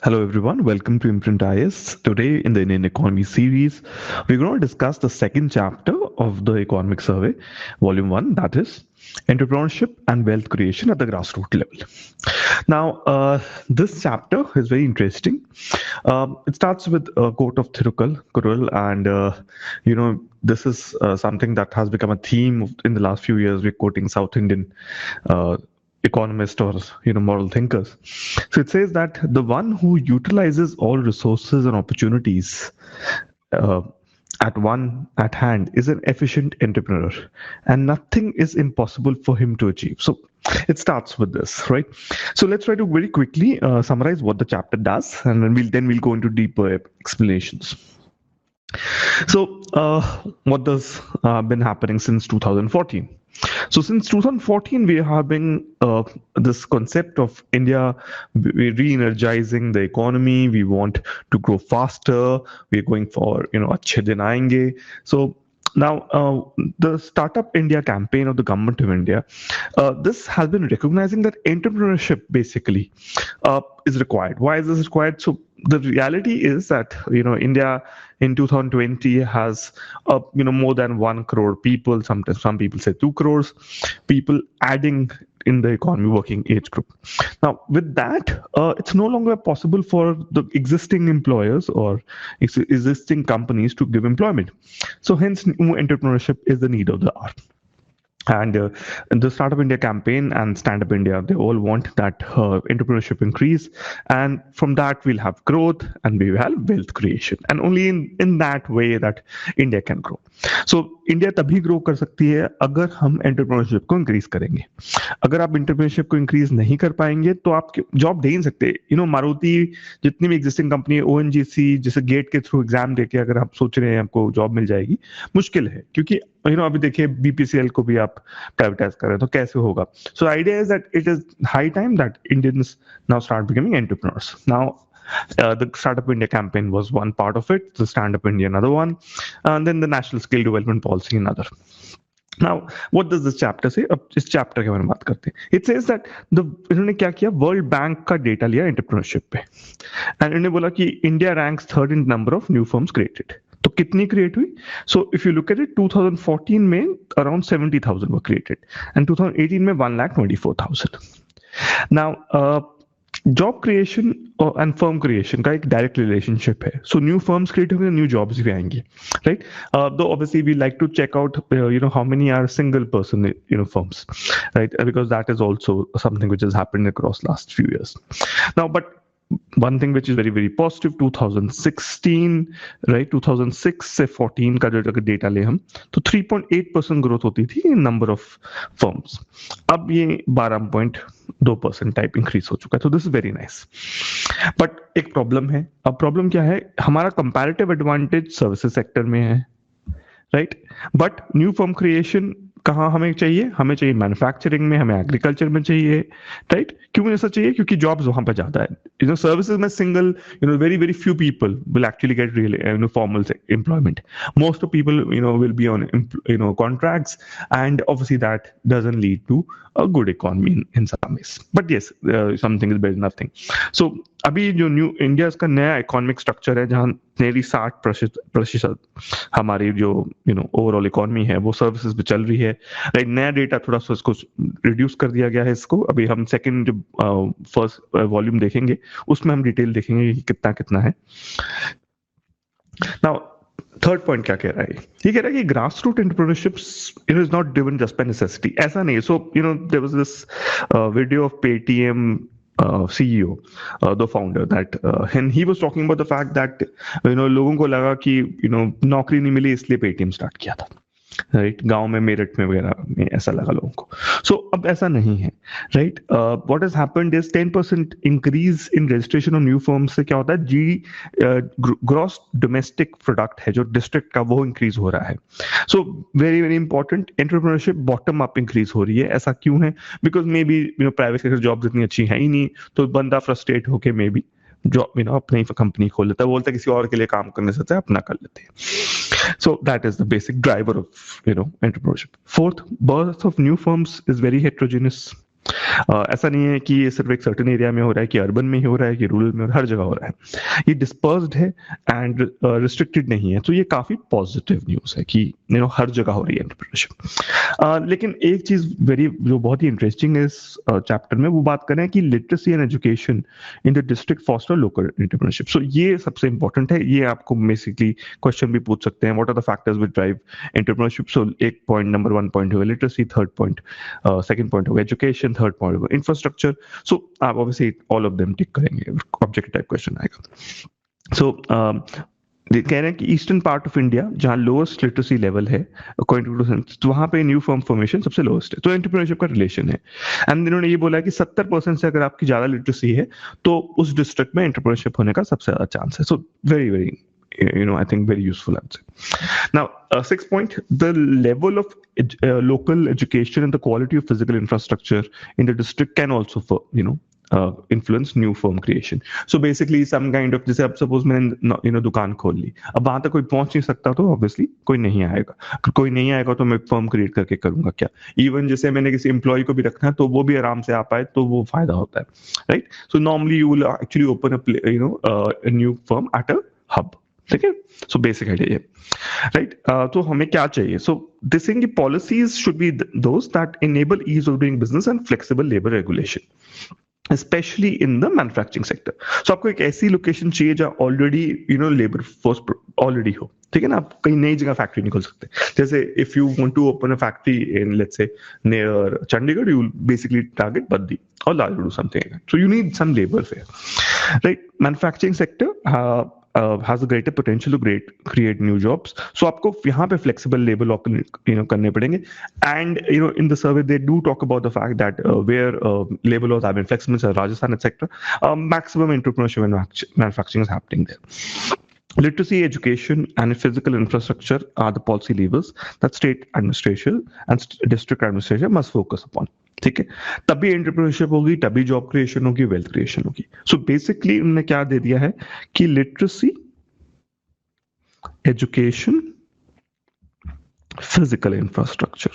Hello, everyone. Welcome to IMPRINT IS. Today, in the Indian Economy series, we're going to discuss the second chapter of the Economic Survey, Volume 1, that is Entrepreneurship and Wealth Creation at the Grassroots level. Now, this chapter is very interesting. It starts with a quote of Thirukkural, and this is something that has become a theme in the last few years. We're quoting South Indian uh, economists or moral thinkers. So it says that the one who utilizes all resources and opportunities uh, at hand is an efficient entrepreneur, and nothing is impossible for him to achieve. So it starts with this, right? So let's try to very quickly summarize what the chapter does, and then we'll go into deeper explanations. So, what has been happening since 2014? So, since 2014, we are having this concept of India re-energizing the economy. We want to grow faster. We're going for अच्छे दिन आएंगे. So now, the Startup India campaign of the government of India, this has been recognizing that entrepreneurship basically is required. Why is this required? So the reality is that India in 2020 has more than 1 crore people. Sometimes some people say 2 crores people adding in the economy working age group. Now, with that, it's no longer possible for the existing employers or existing companies to give employment. So, hence, new entrepreneurship is the need of the hour. And the Startup India campaign and Stand Up India, they all want that entrepreneurship increase. And from that, we'll have growth and we will have wealth creation. And only in that way that India can grow. So India तभी grow कर सकती है अगर हम entrepreneurship को increase करेंगे. अगर आप एंटरप्रेन्योरशिप को इंक्रीज नहीं कर पाएंगे तो आप जॉब दे ही नहीं सकते. मारुति जितनी भी एग्जिस्टिंग कंपनी है, ओएनजीसी जैसे गेट के थ्रू एग्जाम देके अगर आप सोच रहे हैं आपको जॉब मिल जाएगी, मुश्किल है. क्योंकि अभी देखिए बीपीसीएल को भी आप प्राइवेटाइज कर रहे हैं तो कैसे होगा. So idea is that it is high time that Indians now start becoming entrepreneurs. Now, the Startup India campaign was one part of it, the Stand Up India another one, and then the National Skill Development Policy another. Now, what does this chapter say? अब इस chapter के बारे में बात करते हैं. It says that इन्होंने क्या किया, वर्ल्ड बैंक का डेटा लिया एंटरप्रेन्योरशिप पे, एंड इन्होंने बोला कि India ranks third in number of new firms created. तो कितनी क्रिएट हुई? So if you look at it, 2014 में अराउंड 70,000 वर क्रिएटेड एंड 2018 में 1,24,000. Now job creation and firm creation का एक डायरेक्ट रिलेशनशिप है. सो न्यू फर्म्स क्रिएट होंगे, new jobs भी आएंगे, राइट? दो obviously we like to check out how many are single person firms, right? Because that is also something which has happened across last few years. Now but one thing which is very very positive, 2016, right, 2006 से 14 का जो अगर data ले हम तो 3.8% growth होती थी इन number of firms. अब ये 12.2% टाइप इंक्रीज हो चुका है. तो this is very nice. But एक प्रॉब्लम है. अब प्रॉब्लम क्या है? हमारा कंपैरेटिव एडवांटेज सर्विसेज सेक्टर में है, right? But new firm creation कहाँ हमें चाहिए? हमें चाहिए मैन्युफैक्चरिंग में, हमें एग्रीकल्चर में चाहिए, राइट? क्यों ऐसा चाहिए? क्योंकि जॉब्स वहां पर ज्यादा है. सर्विसेज में single very very few people will actually get real formal employment. Most of people will be on contracts, and obviously that doesn't lead to a good economy in some ways. But yes, something is better than nothing. So अभी जो new India का नया economic structure है, जहाँ नेरी 60% हमारी जो overall economy है वो सर्विसेज पे चल रही है, राइट? नया डेटा थोड़ा सा इसको रिड्यूस कर दिया गया है इसको. अभी हम सेकंड जो फर्स्ट वॉल्यूम देखेंगे उसमें हम डिटेल देखेंगे कि कितना कितना है. नाउ थर्ड पॉइंट क्या कह रहा है? ये कह रहा है कि grass root entrepreneurship is not driven just by necessity. ऐसा नहीं है. So there was this video of Paytm CEO, the founder, that and he was talking about the fact that लोगों को लगा कि नौकरी नहीं मिली इसलिए पेटीएम स्टार्ट किया था, राइट? गांव में, मेरठ में वगैरह में ऐसा लगा लोगों को. सो अब ऐसा नहीं है, right? What has happened is 10% increase in registration of new firms से क्या होता है? ग्रॉस डोमेस्टिक प्रोडक्ट है जो डिस्ट्रिक्ट का, वो इंक्रीज हो रहा है. So very very important, entrepreneurship bottom up increase हो रही है. ऐसा क्यों है? Because may be private sector jobs इतनी अच्छी है ही नहीं, तो बंदा फ्रस्ट्रेट होके मे बी जॉब अपनी कंपनी खोल लेता है, बोलता है किसी और के लिए काम करने से अपना कर लेते हैं. So that is the basic driver of entrepreneurship. Fourth, birth of new firms is very heterogeneous. ऐसा नहीं है कि ये सिर्फ एक सर्टेन एरिया में हो रहा है, कि अर्बन में ही हो रहा है, कि रूरल में, हर जगह हो रहा है। ये डिस्पर्स्ड है एंड रिस्ट्रिक्टेड नहीं है, तो ये काफी पॉजिटिव न्यूज है कि हर जगह हो रही है एंटरप्रेन्योरशिप। लेकिन एक चीज जो बहुत ही इंटरेस्टिंग है इस चैप्टर में, वो बात कर रहे हैं कि literacy and education in the district foster local entrepreneurship. So ये सबसे इंपॉर्टेंट है। ये आपको बेसिकली क्वेश्चन भी पूछ सकते हैं, what are the factors which drive entrepreneurship. So एक पॉइंट, नंबर 1 पॉइंट होगा literacy, third point, second point होगा एजुकेशन, थर्ड पॉइंट होगा इंफ्रास्ट्रक्चर। सो आप obviously all of them tick करेंगे, ऑब्जेक्टिव टाइप क्वेश्चन आएगा। सो कह रहे हैं कि ईस्टर्न पार्ट ऑफ इंडिया जहां लोएस्ट लिटरेसी लेवल है अकॉर्डिंग टू, तो वहां पे न्यू फर्म फॉर्मेशन सबसे लोएस्ट है, तो एंटरप्रेन्योरशिप का रिलेशन है। एंड इन्होंने ये बोला कि 70% से अगर आपकी ज्यादा लिटरेसी है तो उस डिस्ट्रिक्ट में एंटरप्रेन्योरशिप होने का सबसे ज्यादा चांस है। So very very I think very useful answer. Now, sixth point, the level of local education and the quality of physical infrastructure in the district can also, influence new firm creation. So basically, some kind of, जैसे अब suppose मैंने दुकान खोल ली, अब वहां तक कोई पहुंच नहीं सकता, तो obviously कोई नहीं आएगा। अगर कोई नहीं आएगा तो मैं फर्म क्रिएट करके करूंगा क्या? इवन जैसे मैंने किसी एम्प्लॉय को भी रखना है तो वो भी आराम से आ पाए, तो वो फायदा होता है, right? So normally you will actually open a new firm at a hub. ठीक है, सो बेसिक आइडिया ये, राइट? तो हमें क्या चाहिए? So this thing, policies should be those that enable ease of doing business and flexible labour regulation, specially in the manufacturing sector. So आपको एक ऐसी लोकेशन चाहिए जहां ऑलरेडी लेबर फोर्स ऑलरेडी हो, ठीक है ना? आप कहीं नई जगह फैक्ट्री नहीं खोल सकते। जैसे if you want to open a factory in, let's say, near Chandigarh, you will basically target Baddi और लाल do something, so you need some labour fair, right? Manufacturing sector has a greater potential to create new jobs. So आपको यहाँ पे flexible labor law करने पड़ेंगे. And in the survey they do talk about the fact that where labor laws have been flexible, such as Rajasthan, etc., maximum entrepreneurship and manufacturing is happening there. Literacy, education, and physical infrastructure are the policy levers that state administration and district administration must focus upon. ठीक है, तभी entrepreneurship होगी, तभी job creation होगी, wealth creation होगी। So basically उन्होंने क्या दे दिया है कि लिटरेसी, एजुकेशन, फिजिकल इंफ्रास्ट्रक्चर,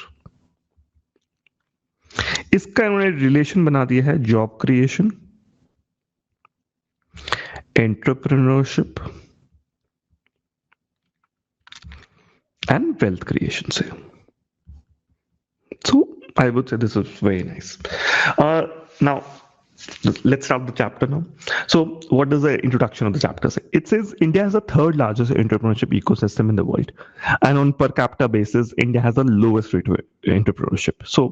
इसका उन्होंने रिलेशन बना दिया है job creation, entrepreneurship and wealth creation से। So I would say this is very nice. Now let's start the chapter now. So what does the introduction of the chapter say? It says India has the third largest entrepreneurship ecosystem in the world, and on per capita basis India has the lowest rate of entrepreneurship. So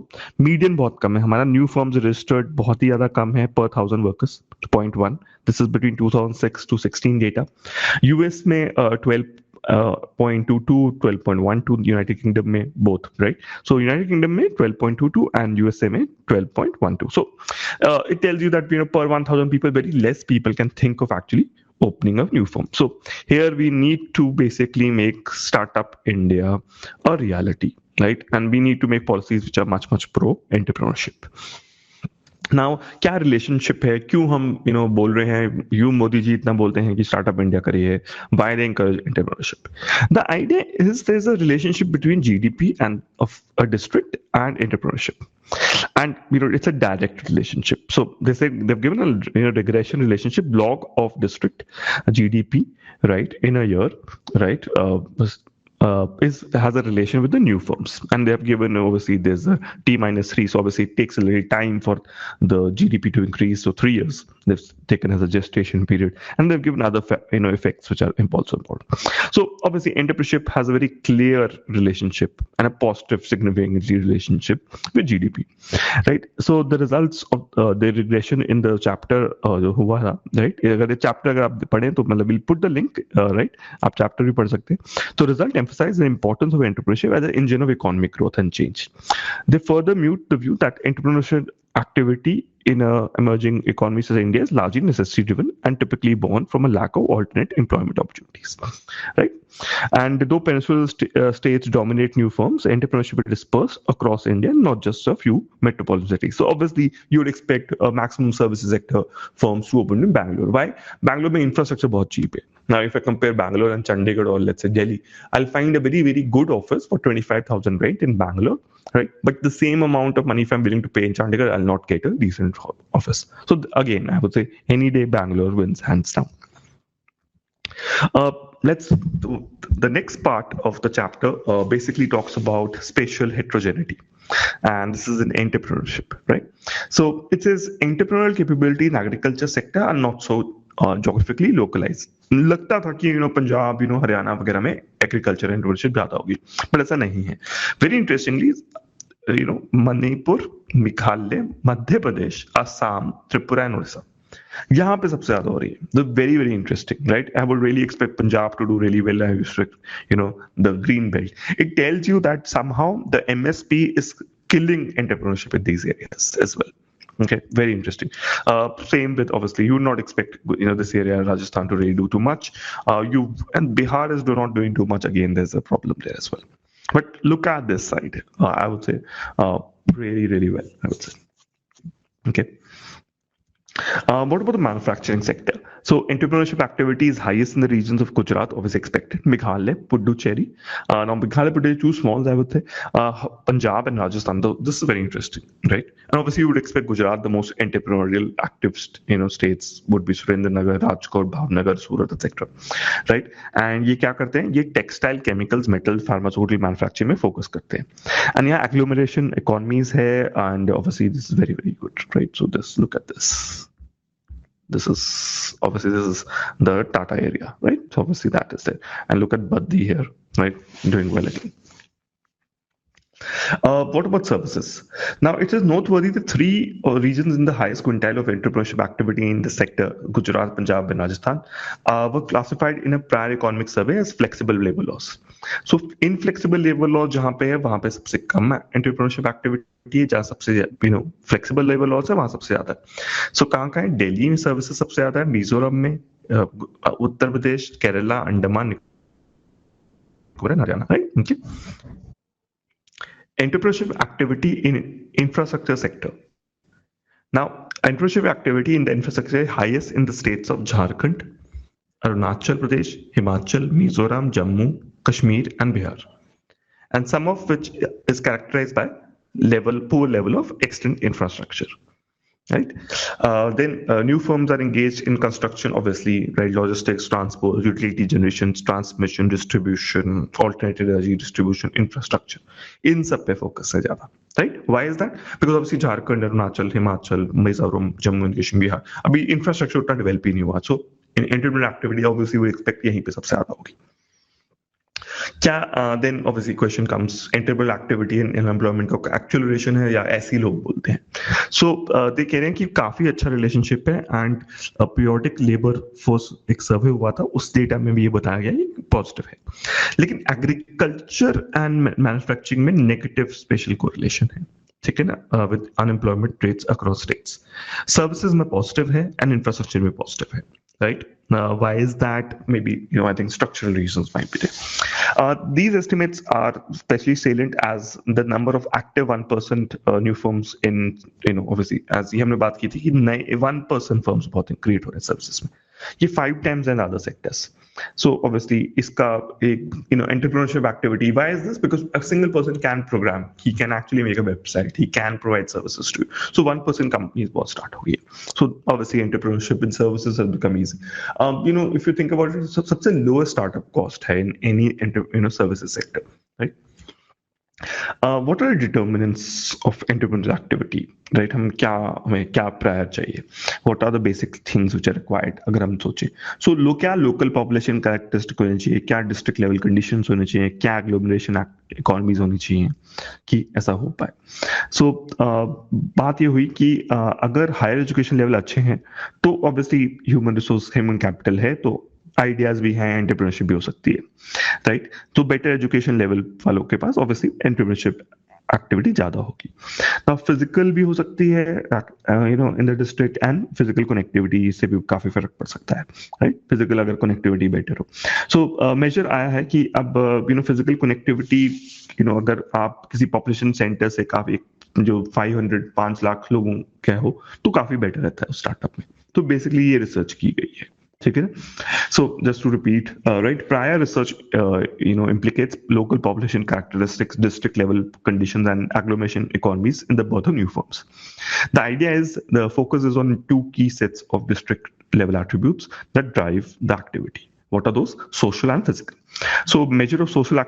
median बहुत कम है, हमारा new firms registered बहुत ही ज्यादा कम है per 1000 workers, 0.1. This is between 2006 to 16 data. US में 12.22, 12.12, United kingdom में both, right? So United kingdom में 12.22 and USA में 12.12. So it tells you that per 1000 people, very less people can think of actually opening a new firm. So here we need to basically make startup India a reality, right? And we need to make policies which are much pro entrepreneurship. Now क्या relationship है, क्यों हम बोल रहे हैं, you Modi ji इतना बोलते हैं कि स्टार्टअप इंडिया करिए, why they encourage entrepreneurship? The idea is there is a relationship between GDP and of a district and entrepreneurship, and it's a direct relationship. So they've given a regression relationship log of district GDP, right, in a year, right, has a relation with the new firms, and they have given, obviously there's a T-3, so obviously it takes a little time for the GDP to increase, so 3 years they've taken as a gestation period, and they've given other effects which are also important. So obviously entrepreneurship has a very clear relationship and a positive significant relationship with GDP, right? So the results of the regression in the chapter जो हुआ था, right, अगर chapter अगर आप पढ़ें तो मतलब we'll put the link, right, आप चैप्टर भी पढ़ सकते हैं। तो result emphasize the importance of entrepreneurship as an engine of economic growth and change. They further mute the view that entrepreneurship activity in a emerging economy such as India is largely necessity driven and typically born from a lack of alternate employment opportunities, right? And though peninsular states dominate new firms, entrepreneurship is dispersed across India, not just a few metropolitan cities. So obviously you would expect maximum services sector firms to open in Bangalore. Why? Bangalore में infrastructure बहुत cheap है, Now, if I compare Bangalore and Chandigarh or let's say Delhi, I'll find a very, very good office for 25,000 rent in Bangalore, right? But the same amount of money, if I'm willing to pay in Chandigarh, I'll not get a decent office. So again, I would say any day Bangalore wins hands down. Let's the next part of the chapter basically talks about spatial heterogeneity, and this is in entrepreneurship, right? So it says entrepreneurial capability in agriculture sector are not so geographically localized. लगता था कि पंजाब हरियाणा वगैरह में agriculture entrepreneurship ज्यादा होगी, but ऐसा नहीं है. Very interestingly Manipur, Meghalaya, Madhya Pradesh, Assam, Tripura and Orissa, यहाँ पे सबसे ज्यादा हो रही है. Very very interesting, right? I would really expect Punjab to do really well. I the green belt. It tells you that somehow the MSP is killing entrepreneurship in these areas as well. Okay, very interesting. Same with, obviously, you would not expect this area, Rajasthan, to really do too much. And Bihar is not doing too much. Again, there's a problem there as well. But look at this side. I would say really, really well. I would say. Okay. What about the manufacturing sector? So entrepreneurship activity is highest in the regions of Gujarat, obviously expected. Meghalaya, Puducherry. Now Meghalaya, Puducherry too small, I would say. Punjab and Rajasthan. Though this is very interesting, right? And obviously you would expect Gujarat, the most entrepreneurial active states would be Surendranagar, Rajkot, Bhavnagar, Surat, etc. Right? And ये क्या करते हैं? ये textile, chemicals, metal, pharmaceutical manufacturing में focus करते हैं. And यहाँ agglomeration economies है, and obviously this is very very good, right? So look at this. This is the Tata area, right? So obviously that is there. And look at Baddi here, right? Doing well again. What about services? Now, it is noteworthy that three regions in the highest quintile of entrepreneurship activity in the sector, Gujarat, Punjab, and Rajasthan, were classified in a prior economic survey as flexible labor laws. So, inflexible labor law जहाँ पे है वहाँ पे सबसे कम है entrepreneurship activity है, जहाँ सबसे flexible labor laws है वहाँ सबसे ज्यादा है. So कहाँ है? दिल्ली में सर्विसेज सबसे ज्यादा है, मिजोरम में, Uttar Pradesh, Kerala, Andaman, Haryana, right? Okay. Entrepreneurship activity in infrastructure sector. Now, entrepreneurship activity in the infrastructure is highest in the states of Jharkhand, Arunachal Pradesh, Himachal, Mizoram, Jammu, Kashmir, and Bihar, and some of which is characterized by poor level of extant infrastructure. Right? Then new firms are engaged in construction, obviously, right? Logistics, transport, utility generations, transmission, distribution, alternative energy distribution, infrastructure. In सब पे focus है ज़्यादा, right? Why is that? Because obviously Jharkhand, Arunachal, Himachal, Mizoram, Jammu and Kashmir, Bihar, अभी infrastructure उतना develop ही नहीं हुआ. So in entrepreneurial activity, obviously we expect यहीं पे सबसे ज़्यादा होगी. क्या then obviously question comes, entrepreneurial activity and employment का acceleration है या ऐसे लोग बोलते हैं. So they कह रहे हैं कि काफी अच्छा रिलेशनशिप है, एंड पीरियोडिक लेबर फोर्स एक सर्वे हुआ था, उस डेटा में भी ये बताया गया है पॉजिटिव है. लेकिन एग्रीकल्चर एंड मैन्युफैक्चरिंग में नेगेटिव स्पेशल कोरिलेशन है, ठीक है ना, with unemployment rates across states. Services में पॉजिटिव है एंड इंफ्रास्ट्रक्चर में पॉजिटिव है, right? Why is that? Maybe, I think structural reasons might be there. These estimates are especially salient as the number of active 1% new firms in, obviously, as हमने बात की थी कि नए 1% firms बहुत create हो रहे हैं services में, ये 5 times than other sectors. So obviously इसका एक entrepreneurship activity. Why is this? Because a single person can program, he can actually make a website, he can provide services to you. So 1% companies बहुत start हो गई. So obviously entrepreneurship and services have become easy. If you think about it, सबसे lowest startup cost है in any services sector, right? What are the determinants of entrepreneurial activity, right? हमें क्या prior चाहिए? What are the basic things which are required अगर हम सोचें? So क्या local population characteristic होनी चाहिए, क्या district level conditions होने चाहिए, क्या agglomeration economies होनी चाहिए कि ऐसा हो पाए. So बात ये हुई कि अगर higher education level अच्छे हैं तो obviously human resource, human capital है, तो आइडियाज भी हैं, एंटरप्रेन्योरशिप भी हो सकती है, राइट? तो बेटर एजुकेशन लेवल वालों के पास ऑब्वियसली एंटरप्रेन्योरशिप एक्टिविटी ज्यादा होगी. नाउ फिजिकल भी हो सकती है in the district, and physical connectivity से भी काफी फर्क पड़ सकता है, राइट? फिजिकल अगर कनेक्टिविटी बेटर हो. सो मेजर आया है कि अब फिजिकल कनेक्टिविटी अगर आप किसी पॉपुलेशन सेंटर से काफी जो 5 लाख लोगों का हो तो काफी बेटर रहता है उस स्टार्टअप में. तो बेसिकली ये रिसर्च की गई है, ठीक है. So just to repeat, right, prior research implicates local population characteristics, district level conditions, and agglomeration economies in the birth of new firms. The idea is the focus is on two key sets of district level attributes that drive the activity. What are those? Social and physical. So measure of social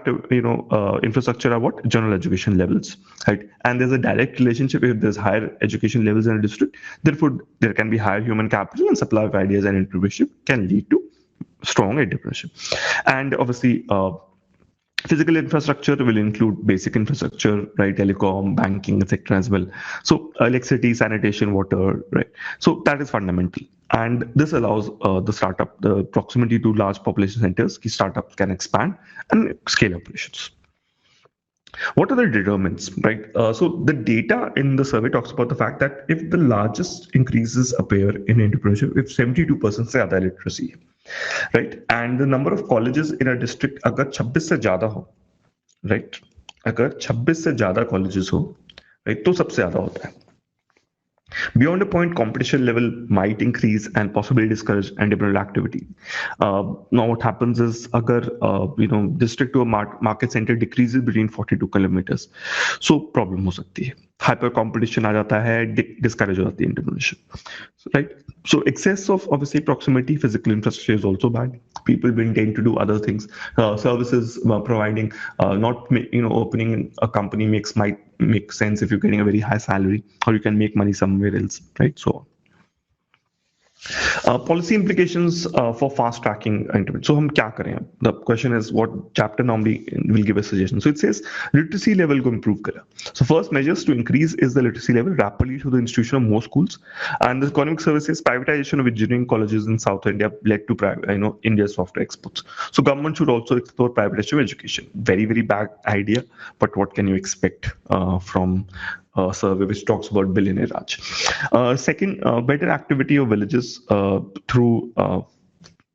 infrastructure are what? General education levels, right? And there's a direct relationship. If there's higher education levels in a district, therefore there can be higher human capital, and supply of ideas and entrepreneurship can lead to strong entrepreneurship. And obviously, physical infrastructure will include basic infrastructure, right? Telecom, banking, etc. as well. So electricity, sanitation, water, right? So that is fundamental. And this allows the proximity to large population centers. Key startups can expand and scale operations. What are the determinants, right? So the data in the survey talks about the fact that if the largest increases appear in entrepreneurship, if 72% से ज़्यादा literacy है, right? And the number of colleges in a district अगर 26 से ज़्यादा हो, right? अगर 26 से ज़्यादा colleges हो, right? तो सबसे ज़्यादा होता है. Beyond a point, competition level might increase and possibly discourage entrepreneurial activity. Now, what happens is, agar district to a market center decreases between 42 kilometers, so problem हो सकती है. Hyper competition आ जाता है, discourage हो जाती है entrepreneurship, right? So excess of obviously proximity, physical infrastructure is also bad. People will tend to do other things. Services providing, not opening a company might make sense if you're getting a very high salary, or you can make money somewhere else, right? So policy implications for fast tracking entrepreneurship. So हम क्या करें? The question is what chapter normally will give a suggestion. So it says literacy level को improve करें. So first measures to increase is the literacy level rapidly through the institution of more schools, and the economic services privatization of engineering colleges in South India led to India's software exports. So government should also explore privatization of education. Very very bad idea, but what can you expect from survey which talks about billionaire Raj. Second, better activity of villages through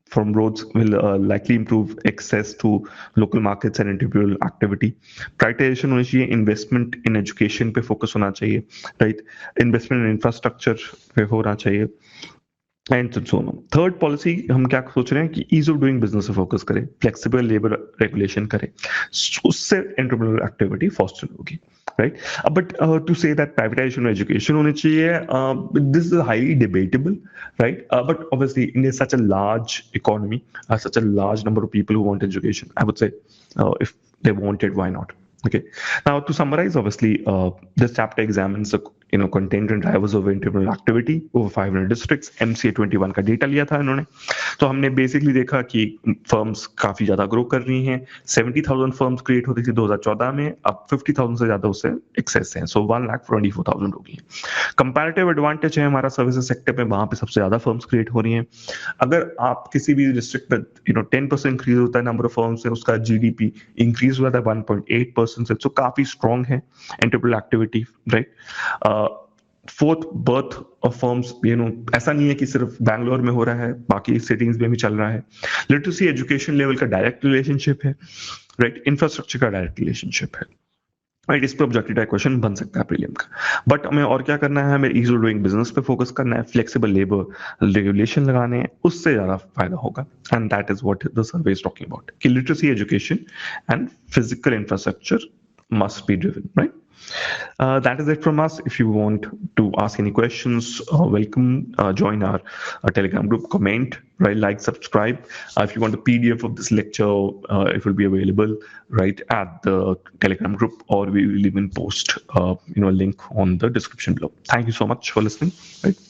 from roads will likely improve access to local markets and entrepreneurial activity. Prioritization होनी चाहिए, investment in education पे focus होना चाहिए, right? Investment in infrastructure पे होना चाहिए. And so on. Third policy हम क्या सोच रहे हैं कि ease of doing business पे focus करें, flexible labor regulation करें, उससे entrepreneurial activity foster होगी, right? But to say that privatization of education होनी चाहिए, this is highly debatable, right? But obviously India is such a large economy, such a large number of people who want education. I would say if they want it, why not? Okay. Now to summarize, obviously this chapter examines the content and drivers of entrepreneurial activity over 500 districts. MCA 21 का data लिया था इन्होंने. तो हमने basically देखा कि firms काफी ज्यादा ग्रो कर रही हैं. 70,000 फर्म्स क्रिएट होती थी 2014 में, अब 50,000 से ज्यादा उससे एक्सेस हैं. सो 1,24,000 हो गई हैं. कंपैरेटिव एडवांटेज है हमारा सर्विसेज सेक्टर में, वहां पे सबसे ज्यादा फर्म्स क्रिएट हो रही हैं. अगर आप किसी भी डिस्ट्रिक्ट में 10% इंक्रीज होता है नंबर ऑफ फर्म्स से, उसका जीडीपी इंक्रीज हुआ था 1.8% से. सो काफी स्ट्रॉन्ग है entrepreneurial activity, right? Fourth birth of firms, ऐसा नहीं है कि सिर्फ बैंगलोर में हो रहा है, बाकी सिटीज में भी चल रहा है. लिटरेसी एजुकेशन लेवल का डायरेक्ट रिलेशनशिप है, राइट? इंफ्रास्ट्रक्चर का डायरेक्ट रिलेशनशिप है, राइट? इस पे ऑब्जेक्टिव टाइप क्वेश्चन बन सकता है प्रीलिम का. बट हमें और क्या करना है? हमें ईज ऑफ डूइंग बिजनेस पे फोकस करना है, फ्लेक्सिबल लेबर रेगुलेशन लगाने हैं, उससे ज्यादा फायदा होगा. And that is what the survey is talking about, कि literacy education and physical infrastructure must be driven, right? That is it from us. If you want to ask any questions, welcome. Join our Telegram group, comment, right? Like, subscribe. If you want a PDF of this lecture, it will be available right at the Telegram group, or we will even post a link on the description below. Thank you so much for listening. Right.